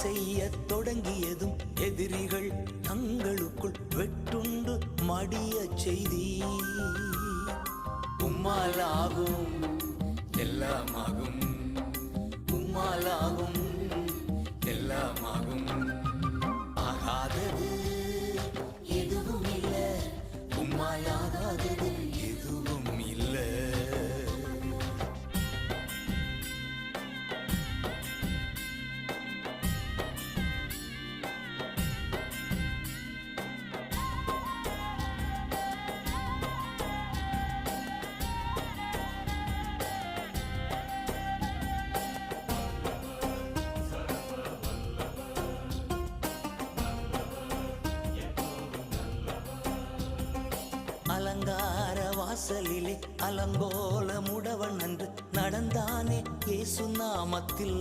செய்ய தொடங்கியதும் எதிரிகள் தங்களுக்குள் வெட்டுண்டு மடிய செய்தி. உம்மாலாகும் எல்லாமாகும், உம்மாலாகும் எல்லாமாகும். ஆகாதது எதுவும் இல்லை, உம்மாலாகாதது எதுவும் இல்லை. அலங்கார வாசலிலே அலங்கோல முடவன் அன்று நடந்தானே இயேசு நாமத்தில்.